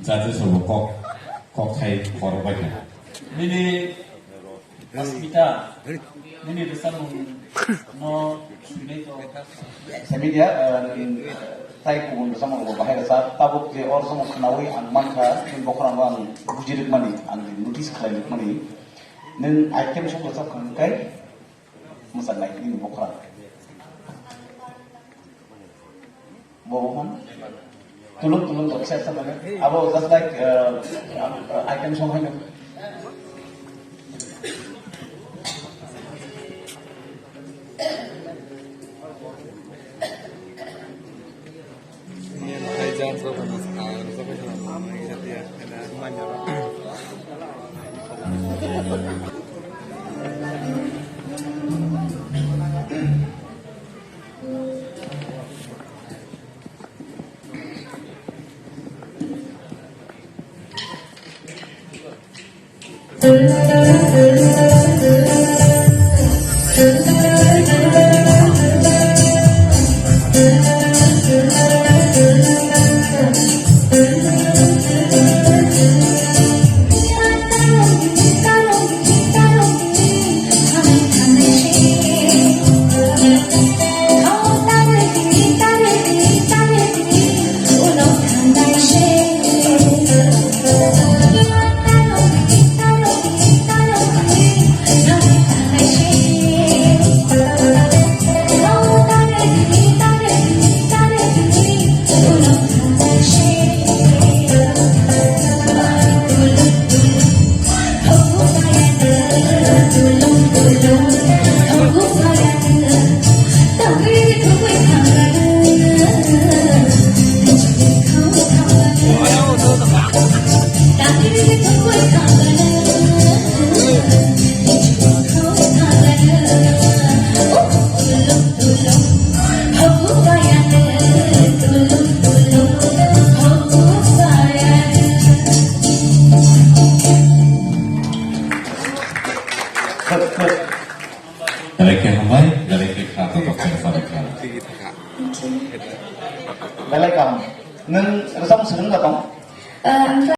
자주 저거 꼭 차이 걸어봐야 Nini hospital, nini besar no sulit. Sabi dia in tay pun bersama dengan bahaya saat tabuk dia orang semua kenawi an mangka in bokoran wan bujirik mani an notice kalian mani nen item semua besar kai masalah ini bokoran bohong tulung tak saya sama kan abo just like item semua ni Mereka hambai, mereka kata dokter mereka. Belai kam, neng resam sedang datang.